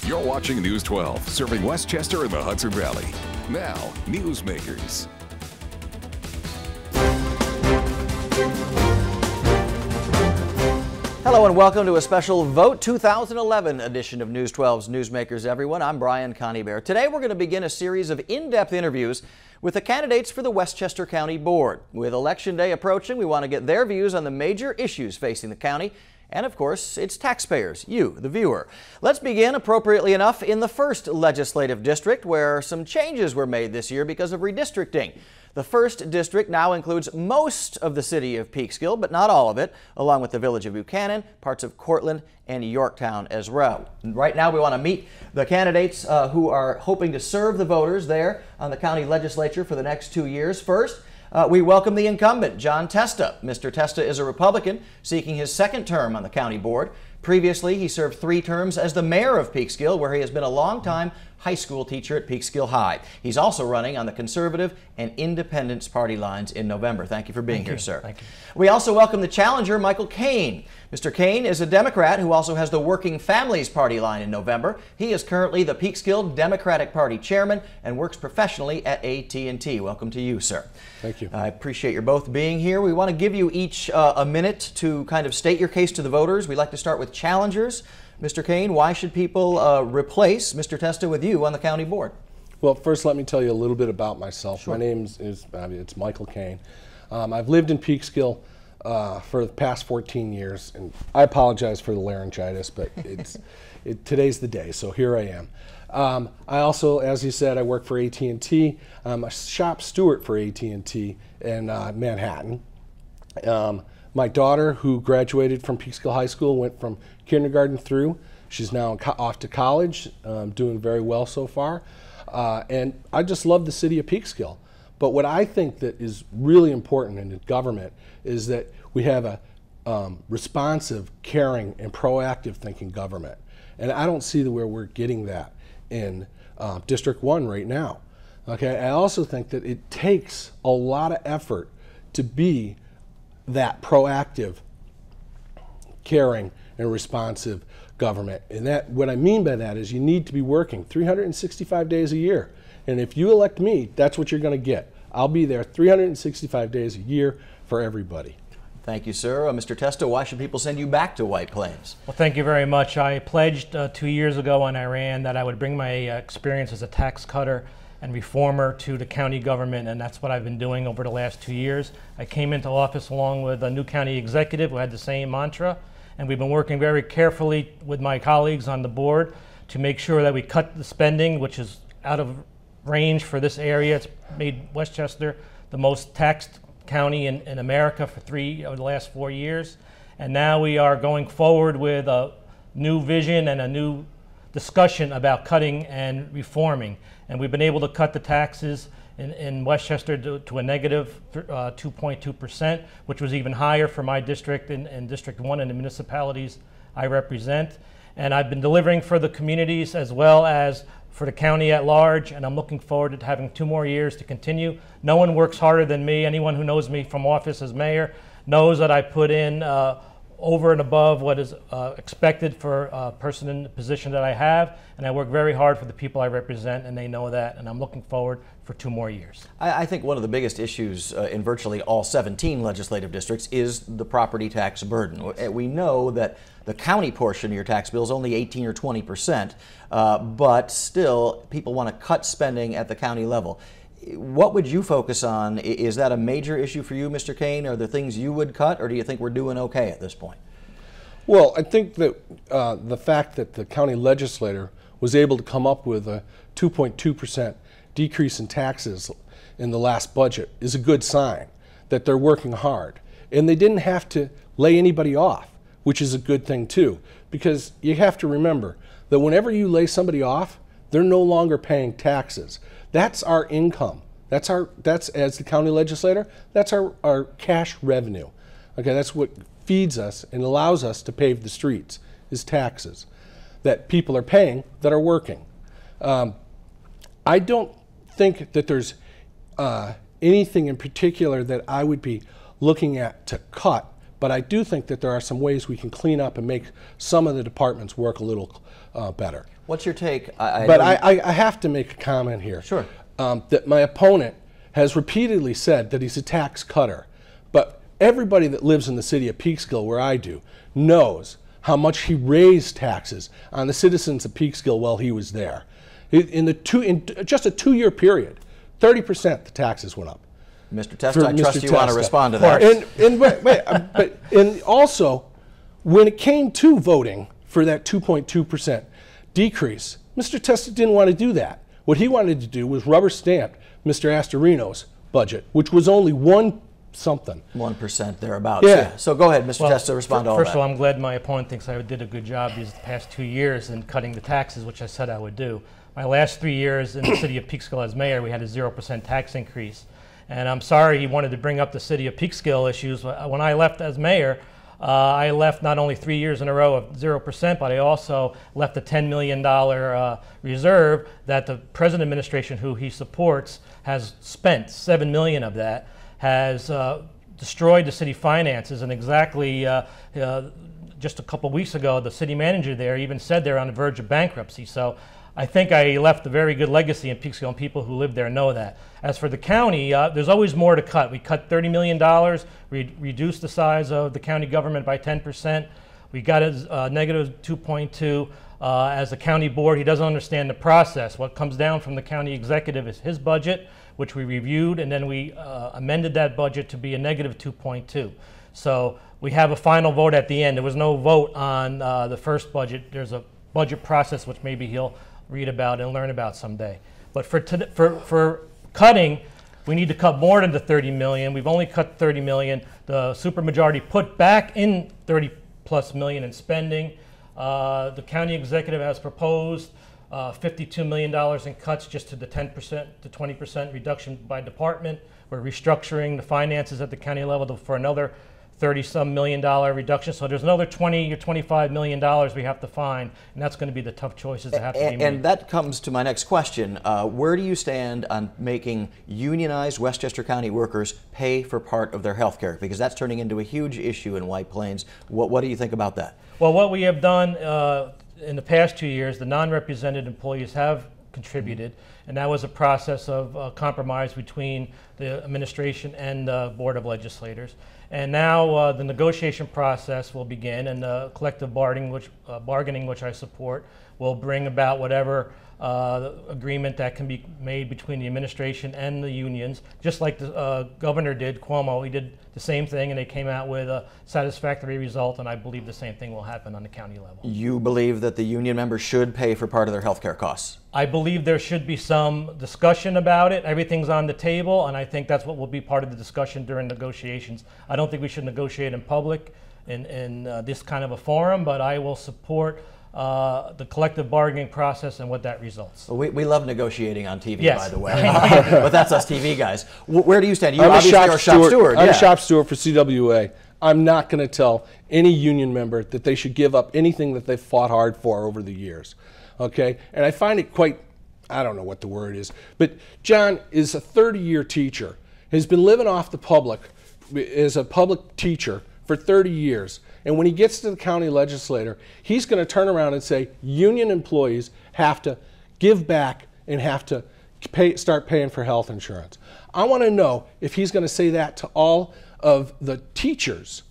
You're watching News 12, serving Westchester and the Hudson Valley. Now, Newsmakers. Hello and welcome to a special Vote 2011 edition of News 12's Newsmakers, everyone. I'm Brian Coneybear. Today we're going to begin a series of in-depth interviews with the candidates for the Westchester County Board. With Election Day approaching, we want to get their views on the major issues facing the county and, of course, its taxpayers, you, the viewer. Let's begin, appropriately enough, in the 1st Legislative District, where some changes were made this year because of redistricting. The 1st District now includes most of the city of Peekskill, but not all of it, along with the village of Buchanan, parts of Cortland, and Yorktown as well. And right now we want to meet the candidates who are hoping to serve the voters there on the county legislature for the next 2 years. First, we welcome the incumbent, John Testa. Mr. Testa is a Republican seeking his 2nd term on the county board. Previously, he served 3 terms as the mayor of Peekskill, where he has been a long-time high school teacher at Peekskill High. He's also running on the Conservative and Independence party lines in November. Thank you for being here, sir. Thank you. We also welcome the challenger, Michael Kane. Mr. Kane is a Democrat who also has the Working Families Party line in November. He is currently the Peekskill Democratic Party chairman and works professionally at AT&T. Welcome to you, sir. Thank you. I appreciate you both being here. We want to give you each a minute to kind of state your case to the voters. We like to start with challengers. Mr. Kane, why should people replace Mr. Testa with you on the county board? Well, first let me tell you a little bit about myself. Sure. My name is it's Michael Kane. I've lived in Peekskill for the past 14 years, and I apologize for the laryngitis, but today's the day, so here I am. I also, as you said, I work for AT&T. I'm a shop steward for AT&T in Manhattan. My daughter, who graduated from Peekskill High School, went from kindergarten through. She's now off to college, doing very well so far. And I just love the city of Peekskill. But what I think that is really important in the government is that we have a responsive, caring, and proactive thinking government. And I don't see where we're getting that in District 1 right now. Okay, I also think that it takes a lot of effort to be that proactive, caring, and responsive government. And that, what I mean by that is you need to be working 365 days a year. And if you elect me, that's what you're going to get. I'll be there 365 days a year for everybody. Thank you, sir. Mr. Testa, why should people send you back to White Plains? Well, thank you very much. I pledged 2 years ago when I ran that I would bring my experience as a tax cutter and reformer to the county government, and that's what I've been doing over the last 2 years. I came into office along with a new county executive who had the same mantra, and we've been working very carefully with my colleagues on the board to make sure that we cut the spending, which is out of range for this area. It's made Westchester the most taxed county in America for the last 4 years. And now we are going forward with a new vision and a new discussion about cutting and reforming. And we've been able to cut the taxes in Westchester to a negative 2.2%, which was even higher for my district in District 1 and the municipalities I represent. And I've been delivering for the communities as well as for the county at large, and I'm looking forward to having 2 more years to continue. No one works harder than me. Anyone who knows me from office as mayor knows that I put in over and above what is expected for a person in the position that I have, and I work very hard for the people I represent, and they know that, and I'm looking forward for 2 more years. I think one of the biggest issues in virtually all 17 legislative districts is the property tax burden. We know that the county portion of your tax bill is only 18 or 20%, but still people want to cut spending at the county level. What would you focus on? Is that a major issue for you, Mr. Kane? Are there things you would cut, or do you think we're doing okay at this point? Well, I think that the fact that the county legislator was able to come up with a 2.2% decrease in taxes in the last budget is a good sign that they're working hard. And they didn't have to lay anybody off, which is a good thing too, because you have to remember that whenever you lay somebody off, they're no longer paying taxes. That's our income. That's as the county legislator, that's our cash revenue. Okay, that's what feeds us and allows us to pave the streets, is taxes that people are paying that are working. I don't think that there's anything in particular that I would be looking at to cut but I do think that there are some ways we can clean up and make some of the departments work a little better. What's your take? I have to make a comment here. Sure. That my opponent has repeatedly said that he's a tax cutter, but everybody that lives in the city of Peekskill, where I do, knows how much he raised taxes on the citizens of Peekskill while he was there. In just a 2-year period, 30% the taxes went up. Mr. Testa, I trust you want to respond to that. And also, when it came to voting for that 2.2% decrease, Mr. Testa didn't want to do that. What he wanted to do was rubber stamp Mr. Astorino's budget, which was only 1% thereabouts. Yeah. So go ahead, Mr. Testa, respond to all that. First of all, I'm glad my opponent thinks I did a good job these past 2 years in cutting the taxes, which I said I would do. My last 3 years in the city of Peekskill as mayor, we had a 0% tax increase. And I'm sorry he wanted to bring up the city of Peekskill issues. When I left as mayor, I left not only 3 years in a row of 0%, but I also left a $10 million reserve that the present administration, who he supports, has spent. $7 million of that has destroyed the city finances. And exactly just a couple weeks ago, the city manager there even said they're on the verge of bankruptcy. So I think I left a very good legacy in Peekskill, and people who live there know that. As for the county, there's always more to cut. We cut $30 million, we reduced the size of the county government by 10%. We got a negative 2.2. As the county board, he doesn't understand the process. What comes down from the county executive is his budget, which we reviewed, and then we amended that budget to be a negative 2.2. So we have a final vote at the end. There was no vote on the first budget. There's a budget process which maybe he'll read about and learn about someday. But for cutting, we need to cut more than the $30 million. We've only cut $30 million. The supermajority put back in $30+ million in spending. The county executive has proposed $52 million in cuts just to the 10% to 20% reduction by department. We're restructuring the finances at the county level for another $30-some million reduction. So there's another $20 or $25 million we have to find, and that's going to be the tough choices that have to be made. And that comes to my next question. Where do you stand on making unionized Westchester County workers pay for part of their health care? Because that's turning into a huge issue in White Plains. What do you think about that? Well, what we have done in the past 2 years, the non-represented employees have contributed, and that was a process of compromise between the administration and the Board of Legislators. And now the negotiation process will begin, and the collective bargaining, which I support, will bring about whatever agreement that can be made between the administration and the unions, just like the governor did, Cuomo. He did the same thing, and they came out with a satisfactory result, and I believe the same thing will happen on the county level. You believe that the union members should pay for part of their health care costs? I believe there should be some discussion about it. Everything's on the table, and I think that's what will be part of the discussion during negotiations. I don't think we should negotiate in public in this kind of a forum, but I will support the collective bargaining process and what that results. Well, we love negotiating on TV, yes, by the way, but that's us TV guys. Where do you stand? You I'm obviously are a shop steward. I'm a shop steward for CWA. I'm not going to tell any union member that they should give up anything that they've fought hard for over the years. Okay? And I find it quite, I don't know what the word is, but John is a 30-year teacher, has been living off the public as a public teacher for 30 years. And when he gets to the county legislator, he's going to turn around and say union employees have to give back and have to start paying for health insurance. I want to know if he's going to say that to all of the teachers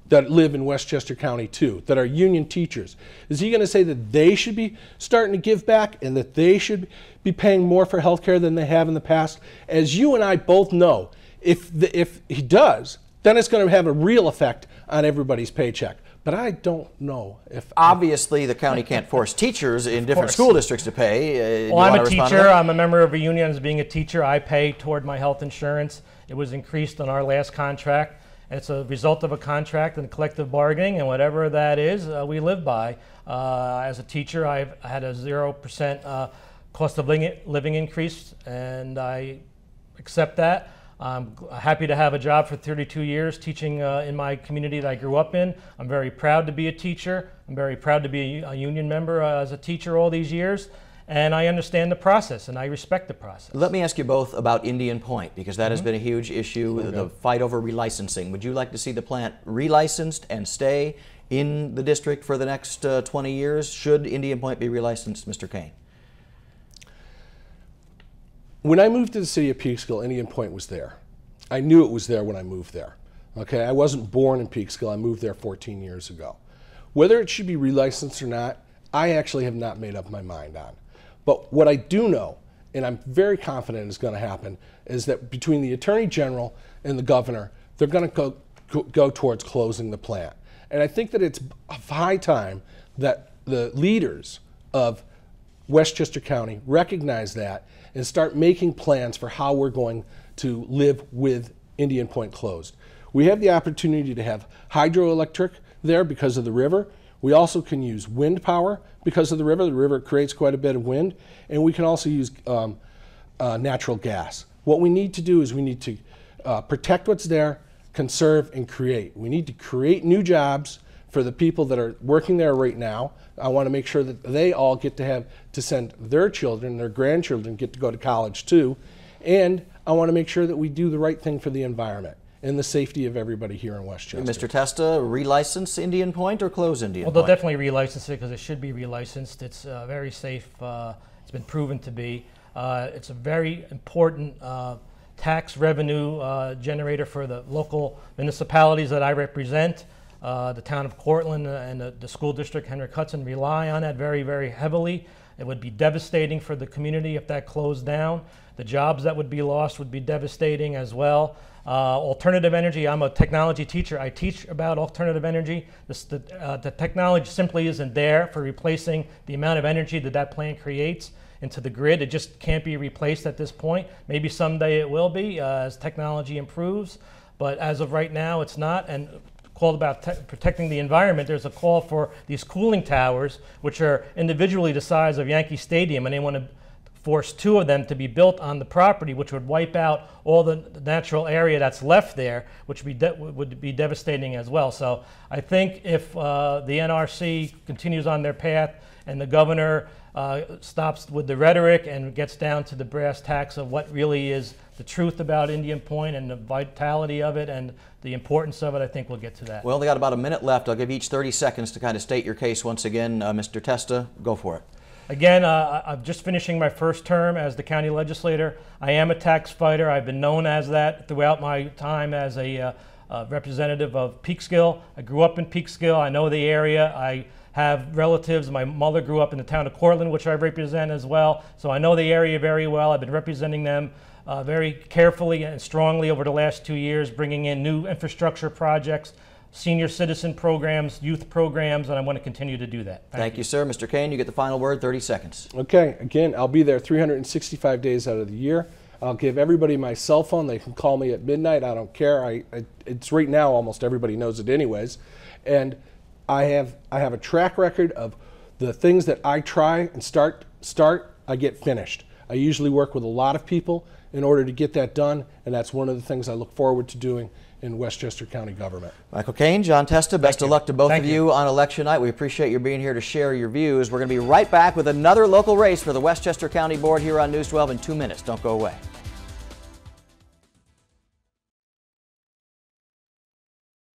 that live in Westchester County too, that are union teachers. Is he going to say that they should be starting to give back and that they should be paying more for health care than they have in the past? As you and I both know, if he does, then it's going to have a real effect on everybody's paycheck. But I don't know if... Obviously, the county can't force teachers in different school districts to pay. Well, I'm a teacher. I'm a member of a union. As being a teacher, I pay toward my health insurance. It was increased on our last contract. It's a result of a contract and collective bargaining, and whatever that is, we live by. As a teacher, I've had a 0% cost of living increase, and I accept that. I'm happy to have a job for 32 years teaching in my community that I grew up in. I'm very proud to be a teacher. I'm very proud to be a union member as a teacher all these years. and I understand the process, and I respect the process. Let me ask you both about Indian Point, because that has been a huge issue, the fight over relicensing. Would you like to see the plant relicensed and stay in the district for the next 20 years? Should Indian Point be relicensed, Mr. Kane? When I moved to the city of Peekskill, Indian Point was there. I knew it was there when I moved there. Okay, I wasn't born in Peekskill. I moved there 14 years ago. Whether it should be relicensed or not, I actually have not made up my mind on. But what I do know, and I'm very confident is going to happen, is that between the Attorney General and the Governor, they're going to go towards closing the plant. And I think that it's high time that the leaders of Westchester County recognize that and start making plans for how we're going to live with Indian Point closed. We have the opportunity to have hydroelectric there because of the river. We also can use wind power because of the river. The river creates quite a bit of wind. And we can also use natural gas. What we need to do is we need to protect what's there, conserve, and create. We need to create new jobs for the people that are working there right now. I want to make sure that they all get to send their children, their grandchildren get to go to college too. And I want to make sure that we do the right thing for the environment and the safety of everybody here in Westchester. Mr. Testa, relicense Indian Point or close Indian Point? Well, they'll definitely relicense it because it should be relicensed. It's very safe. It's been proven to be. It's a very important tax revenue generator for the local municipalities that I represent. The town of Cortland and the school district, Henrik Hudson, rely on that very, very heavily. It would be devastating for the community if that closed down. The jobs that would be lost would be devastating as well. Alternative energy, I'm a technology teacher. I teach about alternative energy. The technology simply isn't there for replacing the amount of energy that plant creates into the grid. It just can't be replaced at this point. Maybe someday it will be as technology improves, but as of right now it's not. And called about protecting the environment, there's a call for these cooling towers, which are individually the size of Yankee Stadium, and they want to force 2 of them to be built on the property, which would wipe out all the natural area that's left there, which would be devastating as well. So I think if the NRC continues on their path and the governor stops with the rhetoric and gets down to the brass tacks of what really is the truth about Indian Point and the vitality of it and the importance of it, I think we'll get to that. Well, they got about a minute left. I'll give each 30 seconds to kind of state your case once again. Mr. Testa, go for it. Again, I'm just finishing my first term as the county legislator. I am a tax fighter. I've been known as that throughout my time as a representative of Peekskill. I grew up in Peekskill. I know the area. I have relatives. My mother grew up in the town of Cortland, which I represent as well. So I know the area very well. I've been representing them very carefully and strongly over the last 2 years, bringing in new infrastructure projects, senior citizen programs, youth programs, and I want to continue to do that. Thank you, sir. Mr. Kane, you get the final word, 30 seconds. Okay, again, I'll be there 365 days out of the year. I'll give everybody my cell phone. They can call me at midnight. I don't care. It's right now, almost everybody knows it anyways. And I have a track record of the things that I try and start, I get finished. I usually work with a lot of people in order to get that done, and that's one of the things I look forward to doing in Westchester County government. Michael Kane, John Testa, best of luck to both of you on election night. We appreciate you being here to share your views. We're going to be right back with another local race for the Westchester County Board here on News 12 in 2 minutes. Don't go away.